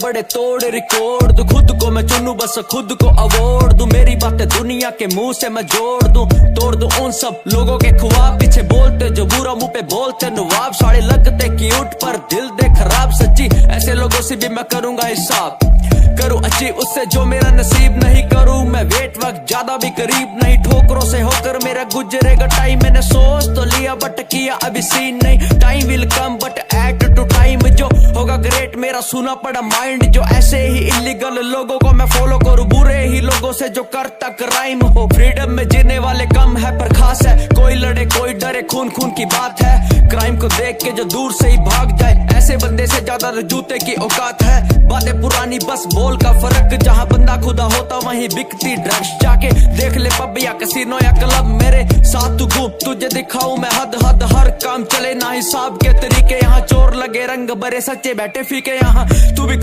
बड़े तोड़ रिकॉर्ड दूं, खुद को मैं चुनूं बस खुद को अवार्ड दूं, मेरी बातें दुनिया के मुंह से मैं जोड़ दूं, तोड़ दूं उन सब लोगों के ख्वाब पीछे बोलते जो बुरा मुंह पे बोलते नवाब, साड़े लगते क्यूट पर दिल दे खराब, सच्ची ऐसे लोगों से भी मैं करूंगा हिसाब, करूं अच्छी उससे जो मेरा नसीब नहीं, करूं मैं वेट वक्त ज्यादा भी करीब नहीं, ठोकरों से होकर मेरा गुजरेगा टाइम, मैंने सोच तो लिया बट किया अभी सीन नहीं, time will come but act to time, जो होगा ग्रेट मेरा सुना पड़ा माइंड, जो ऐसे ही इलीगल लोगों को मैं फॉलो करूं, बुरे ही लोगों से जो करता क्राइम हो, फ्रीडम में जीने वाले कम है पर खास है, कोई लड़े कोई डरे खून खून की बात है, क्राइम को देख के जो दूर से ही भाग जाए, ऐसे बंदे से ज्यादा जूते की औकात है, बातें पुरानी बस बोल का फर्क, जहाँ बंदा खुदा होता वहीं बिकती ड्रग्स, जाके देख ले पब या कैसीनो या क्लब, मेरे साथ तू घूम तुझे दिखाऊं मैं हद हद, हर काम चले ना हिसाब के तरीके, यहाँ चोर लगे रंग बरे सच्चे बैठे फीके, यहाँ तू भी